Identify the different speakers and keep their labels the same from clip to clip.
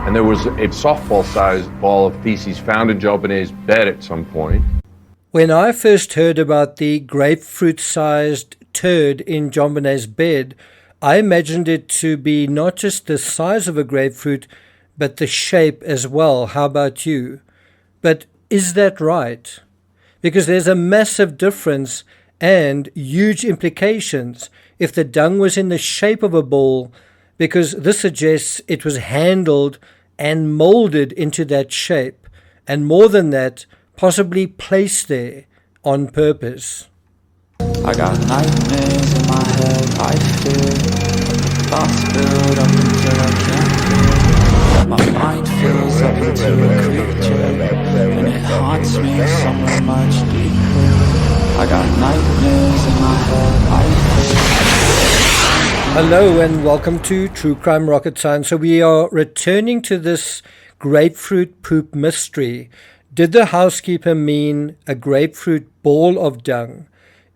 Speaker 1: And there was a softball-sized ball of feces found in JonBenet's bed at some point.
Speaker 2: When I first heard about the grapefruit-sized turd in JonBenet's bed, I imagined it to be not just the size of a grapefruit, but the shape as well. How about you? But is that right? Because there's a massive difference and huge implications if the dung was in the shape of a ball, because this suggests it was handled and molded into that shape, and more than that, possibly placed there on purpose.
Speaker 3: I got nightmares in my head, I fear thoughts build up until I can't. My mind fills up into a creature, and it haunts me somewhere much deeper. I got nightmares in my head, I fear.
Speaker 2: Hello and welcome to True Crime Rocket Science. So we are returning to this grapefruit poop mystery. Did the housekeeper mean a grapefruit ball of dung?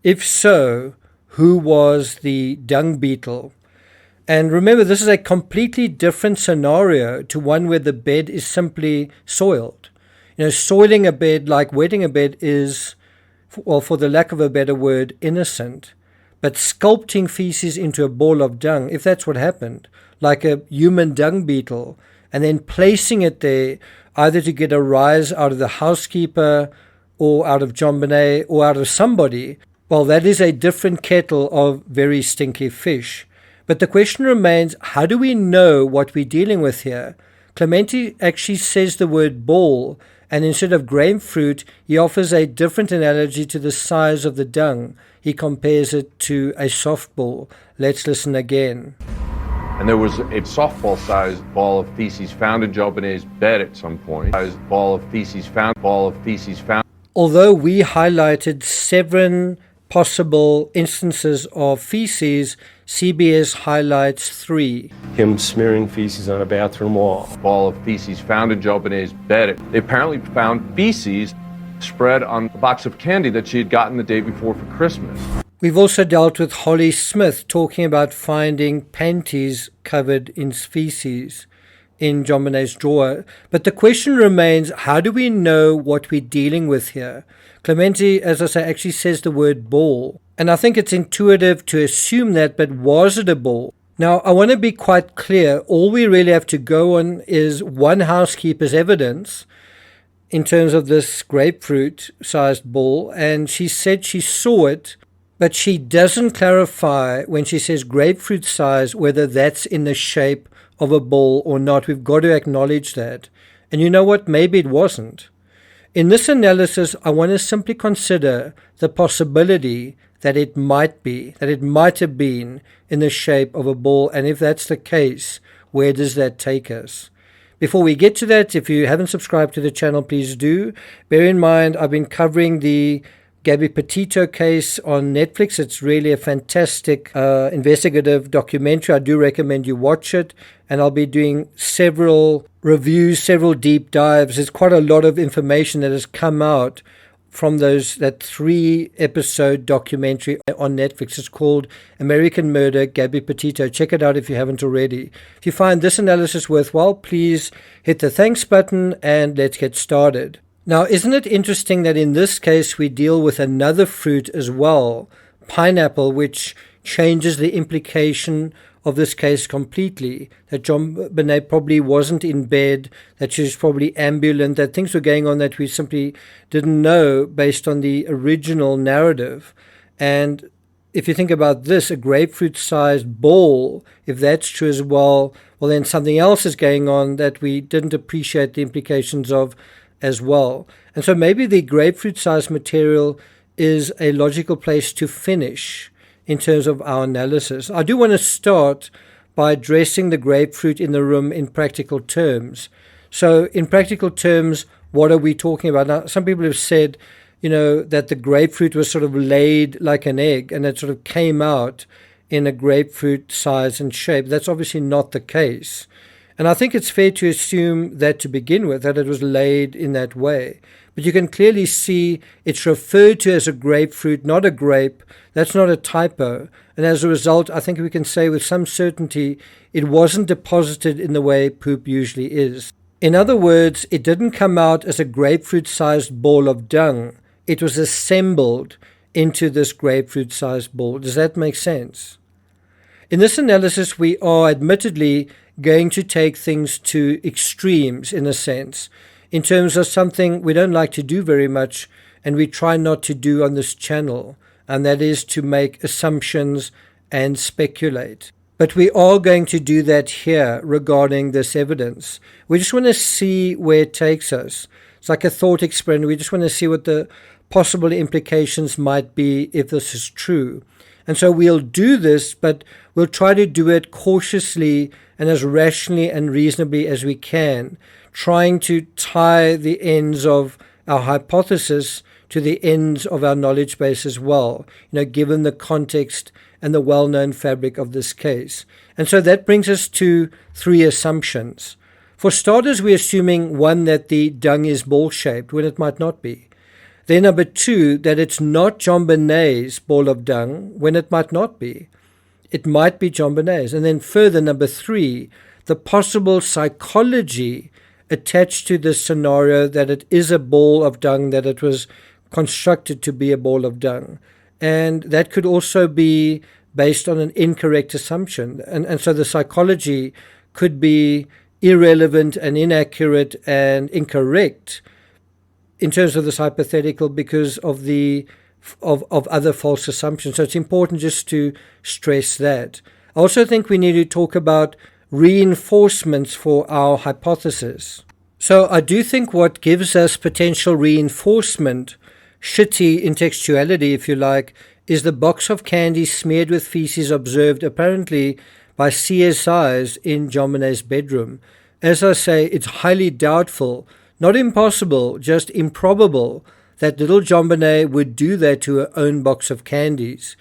Speaker 2: If so, who was the dung beetle? And remember, this is a completely different scenario to one where the bed is simply soiled. You know, soiling a bed, like wetting a bed, is, well, for the lack of a better word, innocent. But sculpting feces into a ball of dung, if that's what happened, like a human dung beetle, and then placing it there either to get a rise out of the housekeeper or out of JonBenet or out of somebody, well, that is a different kettle of very stinky fish. But the question remains, how do we know what we're dealing with here? Clementi actually says the word ball, and instead of grapefruit, he offers a different analogy to the size of the dung. He compares it to a softball. Let's listen again.
Speaker 1: And there was a softball-sized ball of feces found in JonBenet's bed at some point. Ball of feces found.
Speaker 2: Although we highlighted 7 possible instances of feces, CBS highlights 3.
Speaker 4: Him smearing feces on a bathroom wall.
Speaker 1: Ball of feces found in JonBenet's bed. They apparently found feces spread on a box of candy that she had gotten the day before for Christmas.
Speaker 2: We've also dealt with Holly Smith talking about finding panties covered in feces in JonBenet's drawer. But the question remains, how do we know what we're dealing with here? Clementi, as I say, actually says the word ball. And I think it's intuitive to assume that, but was it a ball? Now, I want to be quite clear. All we really have to go on is one housekeeper's evidence in terms of this grapefruit-sized ball. And she said she saw it, but she doesn't clarify when she says grapefruit size whether that's in the shape of a ball or not. We've got to acknowledge that. And you know what? Maybe it wasn't. In this analysis, I want to simply consider the possibility that it might be, that it might have been in the shape of a ball. And if that's the case, where does that take us? Before we get to that, if you haven't subscribed to the channel, please do. Bear in mind, I've been covering the Gabby Petito case on Netflix. It's really a fantastic investigative documentary. I do recommend you watch it. And I'll be doing several reviews, several deep dives. There's quite a lot of information that has come out from that 3-episode documentary on Netflix. It's called American Murder, Gabby Petito. Check it out if you haven't already. If you find this analysis worthwhile, please hit the thanks button and let's get started. Now, isn't it interesting that in this case we deal with another fruit as well, pineapple, which changes the implication of this case completely, that JonBenet probably wasn't in bed, that she was probably ambulant, that things were going on that we simply didn't know based on the original narrative. And if you think about this, a grapefruit-sized ball, if that's true as well, well then something else is going on that we didn't appreciate the implications of as well. And so maybe the grapefruit-sized material is a logical place to finish in terms of our analysis. I do want to start by addressing the grapefruit in the room in practical terms. So in practical terms, what are we talking about? Now, some people have said, that the grapefruit was sort of laid like an egg and it sort of came out in a grapefruit size and shape. That's obviously not the case. And I think it's fair to assume that to begin with, that it was laid in that way. but you can clearly see it's referred to as a grapefruit, not a grape. That's not a typo. And as a result, I think we can say with some certainty it wasn't deposited in the way poop usually is. In other words, it didn't come out as a grapefruit-sized ball of dung. It was assembled into this grapefruit-sized ball. Does that make sense? In this analysis, we are admittedly going to take things to extremes, in a sense, in terms of something we don't like to do very much and we try not to do on this channel, and that is to make assumptions and speculate. But we are going to do that here regarding this evidence. We just want to see where it takes us. It's like a thought experiment. We just want to see what the possible implications might be if this is true. And so we'll do this, but we'll try to do it cautiously and as rationally and reasonably as we can, trying to tie the ends of our hypothesis to the ends of our knowledge base as well, given the context and the well-known fabric of this case. And so that brings us to 3 assumptions. For starters, we're assuming, 1, that the dung is ball-shaped when it might not be. Then number 2, that it's not JonBenet's ball of dung when it might not be. It might be JonBenet's. And then further, number 3, the possible psychology attached to this scenario that it is a ball of dung, that it was constructed to be a ball of dung. And that could also be based on an incorrect assumption. And so the psychology could be irrelevant and inaccurate and incorrect in terms of this hypothetical because of of other false assumptions. So it's important just to stress that. I also think we need to talk about reinforcements for our hypothesis. So I do think what gives us potential reinforcement, shitty intertextuality if you like, is the box of candy smeared with feces observed apparently by CSIs in JonBenet's bedroom. As I say, it's highly doubtful, not impossible, just improbable, that little JonBenet would do that to her own box of candies.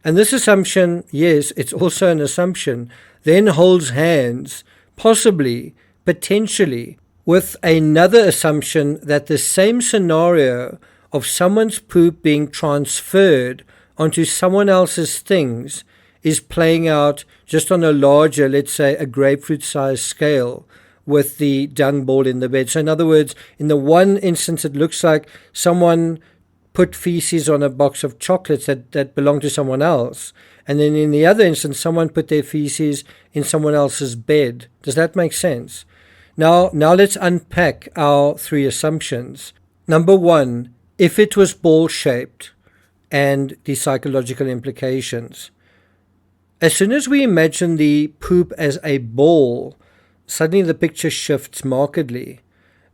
Speaker 2: And this assumption, yes, it's also an assumption, then holds hands, possibly, potentially, with another assumption that the same scenario of someone's poop being transferred onto someone else's things is playing out just on a larger, let's say, a grapefruit-sized scale with the dung ball in the bed. So in other words, in the one instance, it looks like someone put feces on a box of chocolates that belonged to someone else. And then in the other instance, someone put their feces in someone else's bed. Does that make sense? Now let's unpack our 3 assumptions. Number 1, if it was ball-shaped and the psychological implications. As soon as we imagine the poop as a ball, suddenly the picture shifts markedly.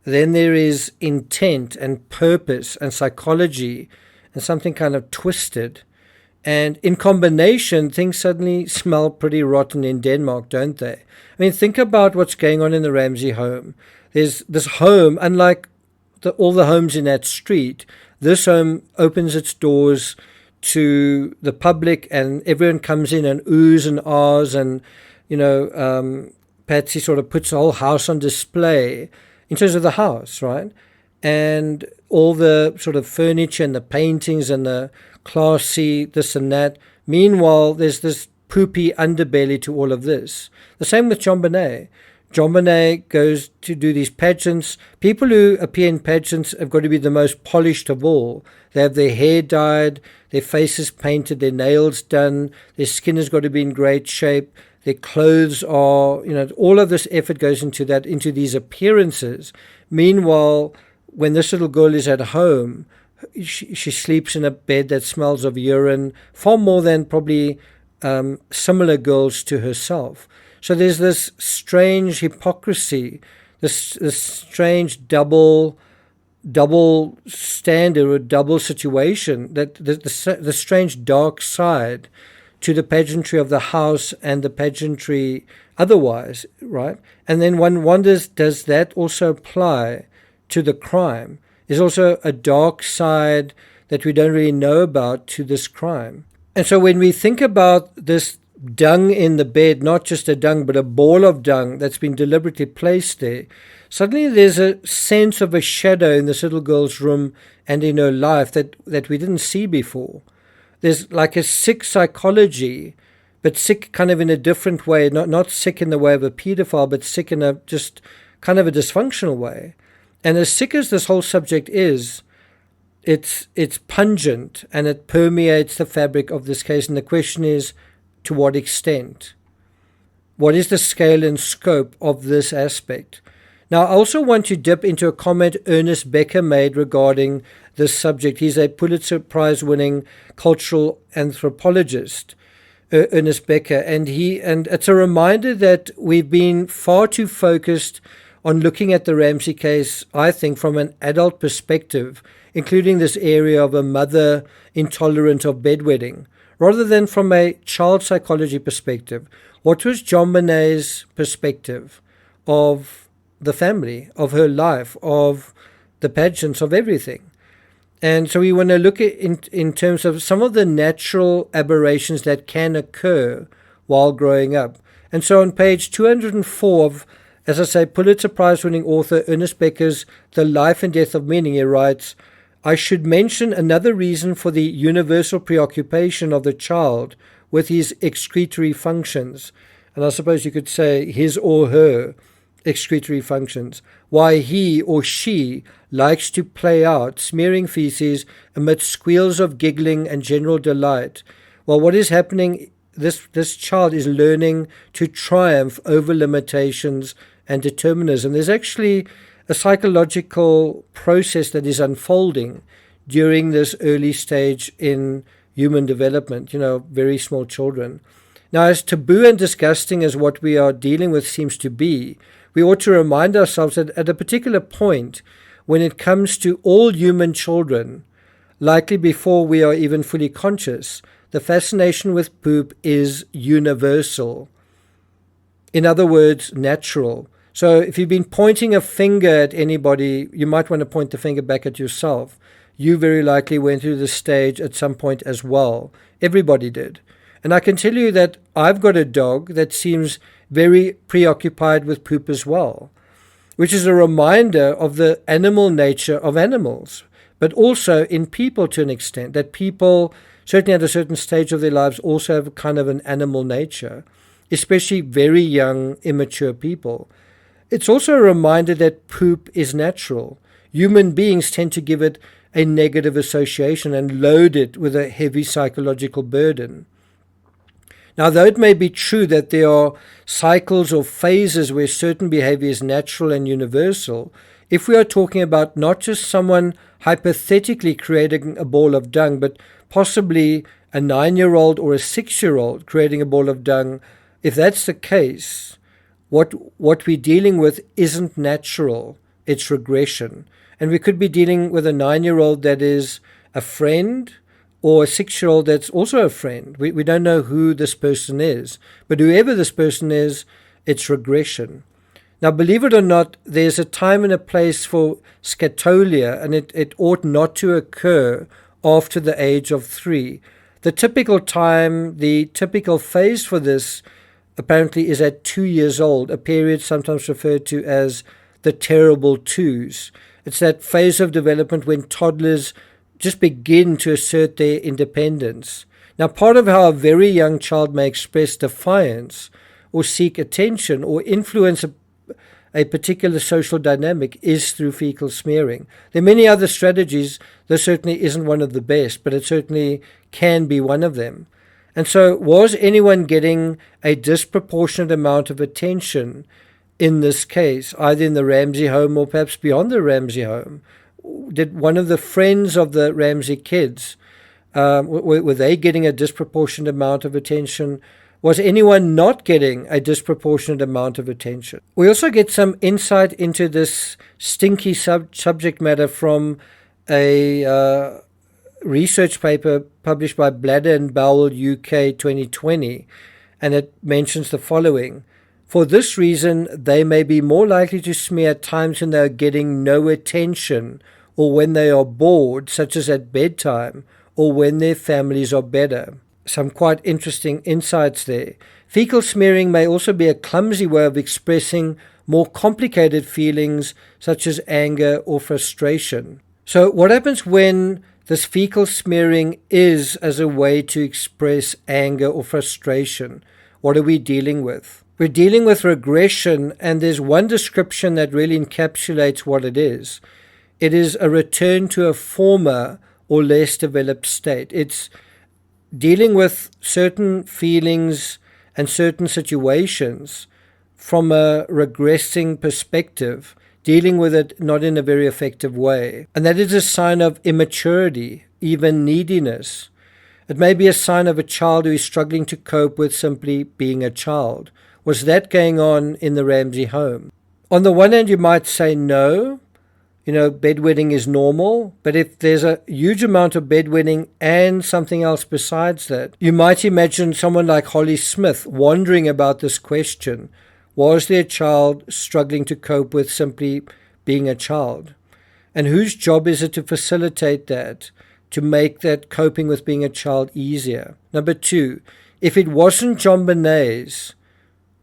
Speaker 2: Then there is intent and purpose and psychology and something kind of twisted. And in combination, things suddenly smell pretty rotten in Denmark, don't they? I mean, think about what's going on in the Ramsey home. There's this home, unlike all the homes in that street, this home opens its doors to the public and everyone comes in and oohs and ahs and, Patsy sort of puts the whole house on display in terms of the house, right? And all the sort of furniture and the paintings and the classy this and that. Meanwhile, there's this poopy underbelly to all of this. The same with JonBenet. JonBenet goes to do these pageants. People who appear in pageants have got to be the most polished of all. They have their hair dyed, their faces painted, their nails done, their skin has got to be in great shape, their clothes are, all of this effort goes into that, into these appearances. Meanwhile, when this little girl is at home, she sleeps in a bed that smells of urine, far more than probably similar girls to herself. So there's this strange hypocrisy, this strange double standard or double situation, that the strange dark side to the pageantry of the house and the pageantry otherwise, right? And then one wonders, does that also apply to the crime? There's also a dark side that we don't really know about to this crime. And so when we think about this dung in the bed, not just a dung, but a ball of dung that's been deliberately placed there, suddenly there's a sense of a shadow in this little girl's room and in her life that we didn't see before. There's like a sick psychology, but sick kind of in a different way, not sick in the way of a pedophile, but sick in a just kind of a dysfunctional way. And as sick as this whole subject is, it's pungent and it permeates the fabric of this case. And the question is, to what extent? What is the scale and scope of this aspect? Now, I also want to dip into a comment Ernest Becker made regarding this subject. He's a Pulitzer Prize-winning cultural anthropologist, Ernest Becker, and it's a reminder that we've been far too focused on looking at the Ramsey case, I think, from an adult perspective, including this area of a mother intolerant of bedwetting, rather than from a child psychology perspective. What was JonBenet's perspective of the family, of her life, of the pageants, of everything? And so we want to look at in terms of some of the natural aberrations that can occur while growing up. And so on page 204 of, as I say, Pulitzer Prize-winning author Ernest Becker's The Life and Death of Meaning, he writes, I should mention another reason for the universal preoccupation of the child with his excretory functions, and I suppose you could say his or her excretory functions, why he or she likes to play out, smearing feces amidst squeals of giggling and general delight. Well, what is happening, this child is learning to triumph over limitations and determinism. There's actually a psychological process that is unfolding during this early stage in human development, very small children. Now, as taboo and disgusting as what we are dealing with seems to be, we ought to remind ourselves that at a particular point, when it comes to all human children, likely before we are even fully conscious, the fascination with poop is universal. In other words, natural. So if you've been pointing a finger at anybody, you might want to point the finger back at yourself. You very likely went through this stage at some point as well. Everybody did. And I can tell you that I've got a dog that seems very preoccupied with poop as well, which is a reminder of the animal nature of animals, but also in people to an extent, that people, certainly at a certain stage of their lives, also have kind of an animal nature, especially very young, immature people. It's also a reminder that poop is natural. Human beings tend to give it a negative association and load it with a heavy psychological burden. Now, though it may be true that there are cycles or phases where certain behavior is natural and universal, if we are talking about not just someone hypothetically creating a ball of dung, but possibly a 9-year-old or a 6-year-old creating a ball of dung, if that's the case, what we're dealing with isn't natural, it's regression. And we could be dealing with a 9-year-old that is a friend, or a 6-year-old that's also a friend. We don't know who this person is, but whoever this person is, it's regression. Now, believe it or not, there's a time and a place for scatalia, and it ought not to occur after the age of 3. The typical time, the typical phase for this apparently is at 2 years old, a period sometimes referred to as the terrible twos. It's that phase of development when toddlers just begin to assert their independence. Now, part of how a very young child may express defiance or seek attention or influence a particular social dynamic is through fecal smearing. There are many other strategies. This certainly isn't one of the best, but it certainly can be one of them. And so was anyone getting a disproportionate amount of attention in this case, either in the Ramsey home or perhaps beyond the Ramsey home? Did one of the friends of the Ramsey kids, were they getting a disproportionate amount of attention? Was anyone not getting a disproportionate amount of attention? We also get some insight into this stinky subject matter from a research paper published by Bladder and Bowel UK 2020, and it mentions the following. For this reason, they may be more likely to smear at times when they are getting no attention or when they are bored, such as at bedtime, or when their families are better. some quite interesting insights there. Fecal smearing may also be a clumsy way of expressing more complicated feelings such as anger or frustration. So what happens when this fecal smearing is as a way to express anger or frustration? What are we dealing with? We're dealing with regression, and there's one description that really encapsulates what it is. It is a return to a former or less developed state. It's dealing with certain feelings and certain situations from a regressing perspective, dealing with it not in a very effective way. And that is a sign of immaturity, even neediness. It may be a sign of a child who is struggling to cope with simply being a child. Was that going on in the Ramsey home? On the one hand, you might say no, bedwetting is normal, but if there's a huge amount of bedwetting and something else besides that, you might imagine someone like Holly Smith wondering about this question. Was their child struggling to cope with simply being a child? And whose job is it to facilitate that, to make that coping with being a child easier? Number two, if it wasn't JonBenet's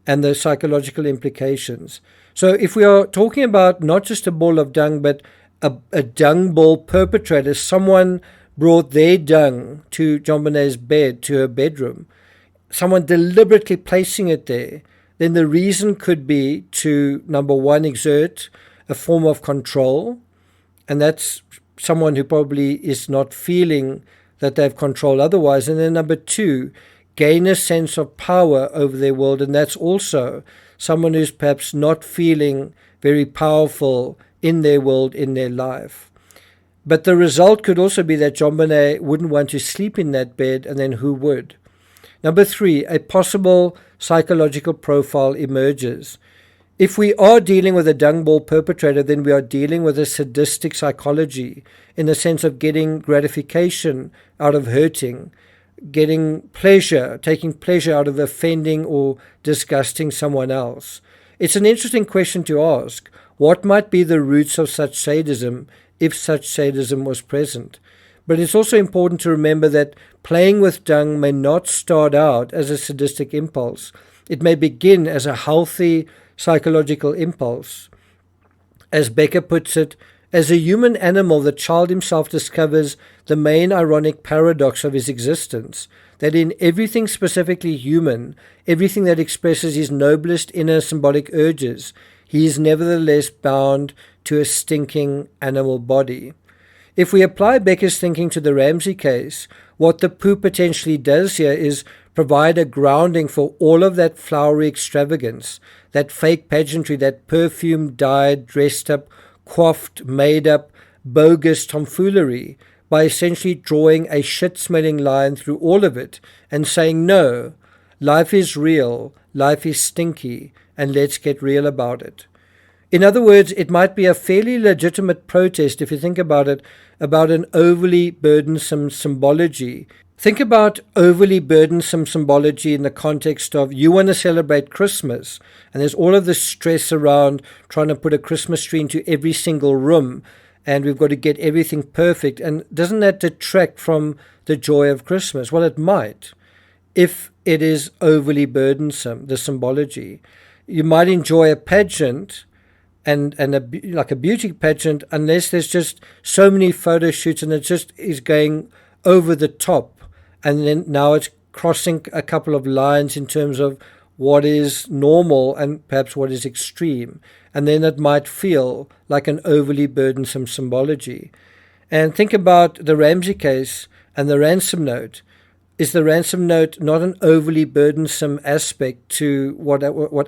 Speaker 2: and the psychological implications. So if we are talking about not just a ball of dung, but a dung ball perpetrator, someone brought their dung to JonBenet's bed, to her bedroom, someone deliberately placing it there, then the reason could be to, number one, exert a form of control, and that's someone who probably is not feeling that they have control otherwise. And then number two, gain a sense of power over their world, and that's also someone who's perhaps not feeling very powerful in their world, in their life. But the result could also be that JonBenet wouldn't want to sleep in that bed, and then who would? Number three, a possible psychological profile emerges. If we are dealing with a dung ball perpetrator, then we are dealing with a sadistic psychology in the sense of getting gratification out of hurting, getting pleasure, taking pleasure out of offending or disgusting someone else. It's an interesting question to ask. What might be the roots of such sadism if such sadism was present? But it's also important to remember that playing with dung may not start out as a sadistic impulse. It may begin as a healthy psychological impulse. As Becker puts it, as a human animal, the child himself discovers the main ironic paradox of his existence, that in everything specifically human, everything that expresses his noblest inner symbolic urges, he is nevertheless bound to a stinking animal body. If we apply Becker's thinking to the Ramsey case, what the poo potentially does here is provide a grounding for all of that flowery extravagance, that fake pageantry, that perfumed, dyed, dressed up, coiffed, made up, bogus tomfoolery, by essentially drawing a shit-smelling line through all of it and saying, no, life is real, life is stinky, and let's get real about it. In other words, it might be a fairly legitimate protest, if you think about it, about an overly burdensome symbology. Think about overly burdensome symbology in the context of you want to celebrate Christmas, and there's all of this stress around trying to put a Christmas tree into every single room, and we've got to get everything perfect. And doesn't that detract from the joy of Christmas? Well, it might, if it is overly burdensome, the symbology. You might enjoy a pageant, and like a beauty pageant, unless there's just so many photo shoots and it just is going over the top, and then now it's crossing a couple of lines in terms of what is normal and perhaps what is extreme, and then it might feel like an overly burdensome symbology. And think about the Ramsey case and the ransom note. Is the ransom note not an overly burdensome aspect to what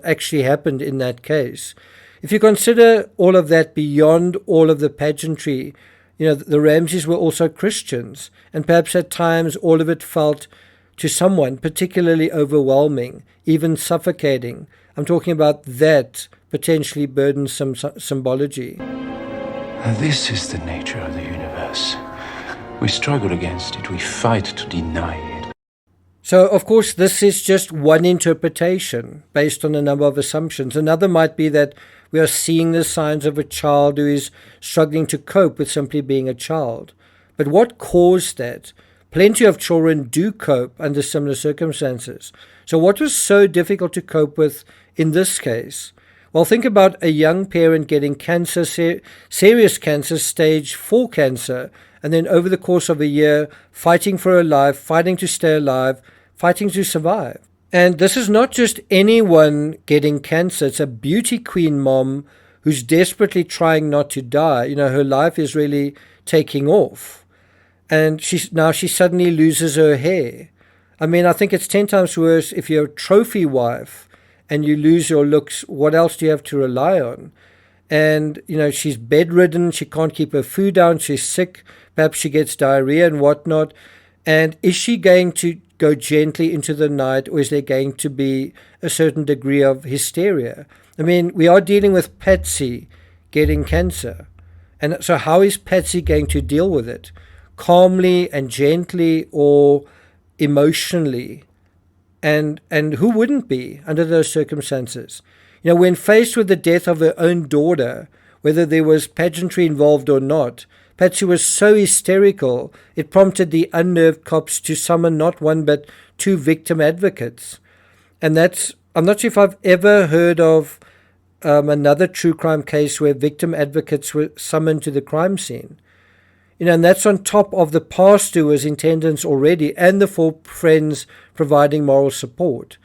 Speaker 2: actually happened in that case? If you consider all of that beyond all of the pageantry, the Ramseys were also Christians, and perhaps at times all of it felt to someone particularly overwhelming, even suffocating. I'm talking about that potentially burdensome symbology.
Speaker 5: This is the nature of the universe. We struggle against it, we fight to deny it.
Speaker 2: So, of course, this is just one interpretation based on a number of assumptions. Another might be that we are seeing the signs of a child who is struggling to cope with simply being a child. But what caused that? plenty of children do cope under similar circumstances. So what was so difficult to cope with in this case? Well, think about a young parent getting cancer, serious cancer, stage 4 cancer, and then over the course of a year, fighting for her life, fighting to stay alive, fighting to survive. And this is not just anyone getting cancer. It's a beauty queen mom who's desperately trying not to die. You know, her life is really taking off. And she suddenly loses her hair. I mean, I think it's 10 times worse if you're a trophy wife and you lose your looks. What else do you have to rely on? And, you know, she's bedridden. She can't keep her food down. She's sick. Perhaps she gets diarrhea and whatnot. And is she going to go gently into the night, or is there going to be a certain degree of hysteria? I mean, we are dealing with Patsy getting cancer. And so how is Patsy going to deal with it? Calmly and gently, or emotionally? And who wouldn't be under those circumstances? You know, when faced with the death of her own daughter, whether there was pageantry involved or not, Patsy was so hysterical, it prompted the unnerved cops to summon not one but 2 victim advocates. And I'm not sure if I've ever heard of another true crime case where victim advocates were summoned to the crime scene. You know, and that's on top of the pastor who was in attendance already and the 4 friends providing moral support.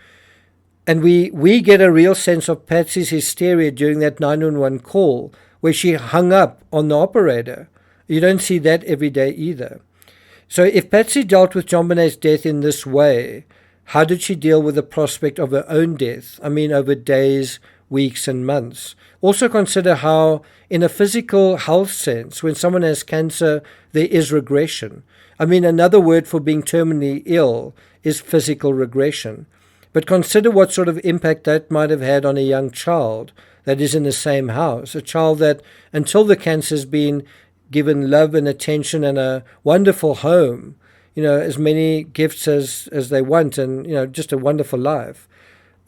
Speaker 2: And we get a real sense of Patsy's hysteria during that 911 call where she hung up on the operator. You don't see that every day either. So if Patsy dealt with JonBenet's death in this way, how did she deal with the prospect of her own death? I mean, over days, weeks, and months. Also consider how, in a physical health sense, when someone has cancer, there is regression. I mean, another word for being terminally ill is physical regression. But consider what sort of impact that might have had on a young child that is in the same house, a child that, until the cancer has been given love and attention and a wonderful home, you know, as many gifts as they want, and, you know, just a wonderful life.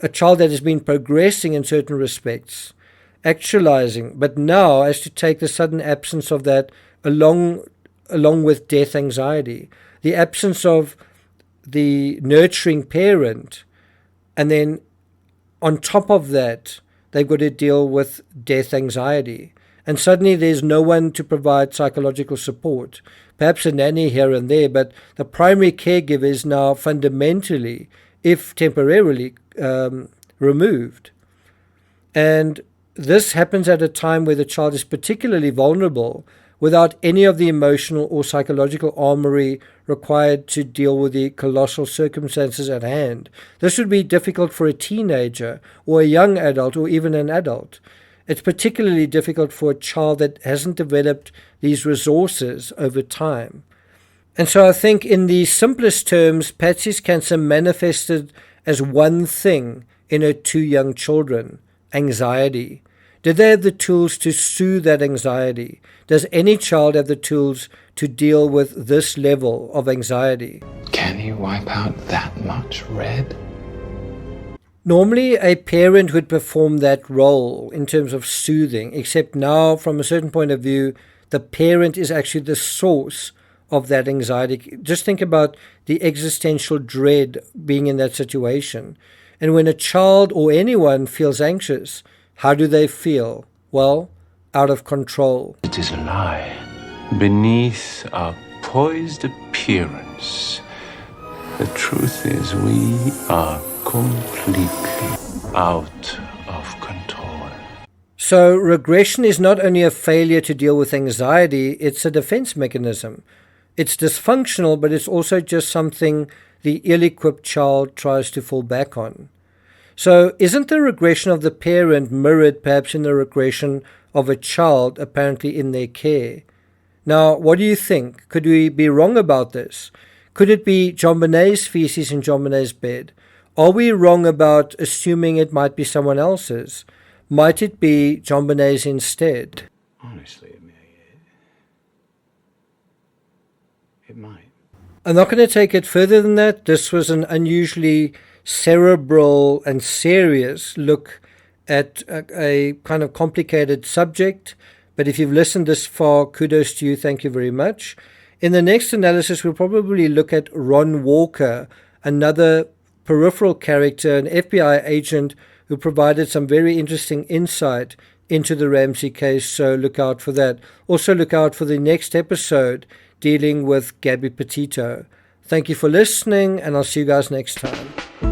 Speaker 2: A child that has been progressing in certain respects, actualizing, but now has to take the sudden absence of that along with death anxiety, the absence of the nurturing parent, and then on top of that, they've got to deal with death anxiety. And suddenly there's no one to provide psychological support. Perhaps a nanny here and there, but the primary caregiver is now fundamentally, if temporarily, removed. And this happens at a time where the child is particularly vulnerable, without any of the emotional or psychological armory required to deal with the colossal circumstances at hand. This would be difficult for a teenager or a young adult or even an adult. It's particularly difficult for a child that hasn't developed these resources over time. And so I think in the simplest terms, Patsy's cancer manifested as one thing in her 2 young children: anxiety. Did they have the tools to soothe that anxiety? Does any child have the tools to deal with this level of anxiety?
Speaker 5: Can you wipe out that much red?
Speaker 2: Normally, a parent would perform that role in terms of soothing, except now, from a certain point of view, the parent is actually the source of that anxiety. Just think about the existential dread being in that situation. And when a child or anyone feels anxious, how do they feel? Well, out of control.
Speaker 5: It is a lie. Beneath our poised appearance, the truth is we are completely out of control.
Speaker 2: So regression is not only a failure to deal with anxiety, it's a defense mechanism. It's dysfunctional, but it's also just something the ill-equipped child tries to fall back on. So isn't the regression of the parent mirrored perhaps in the regression of a child apparently in their care? Now, what do you think? Could we be wrong about this? Could it be JonBenet's feces in JonBenet's bed? Are we wrong about assuming it might be someone else's? Might it be JonBenet's instead?
Speaker 5: Honestly, it might.
Speaker 2: I'm not going to take it further than that. This was an unusually cerebral and serious look at a kind of complicated subject. But if you've listened this far, kudos to you. Thank you very much. In the next analysis, we'll probably look at Ron Walker, another peripheral character, an FBI agent who provided some very interesting insight into the Ramsey case, so look out for that. Also look out for the next episode dealing with Gabby Petito. Thank you for listening, and I'll see you guys next time.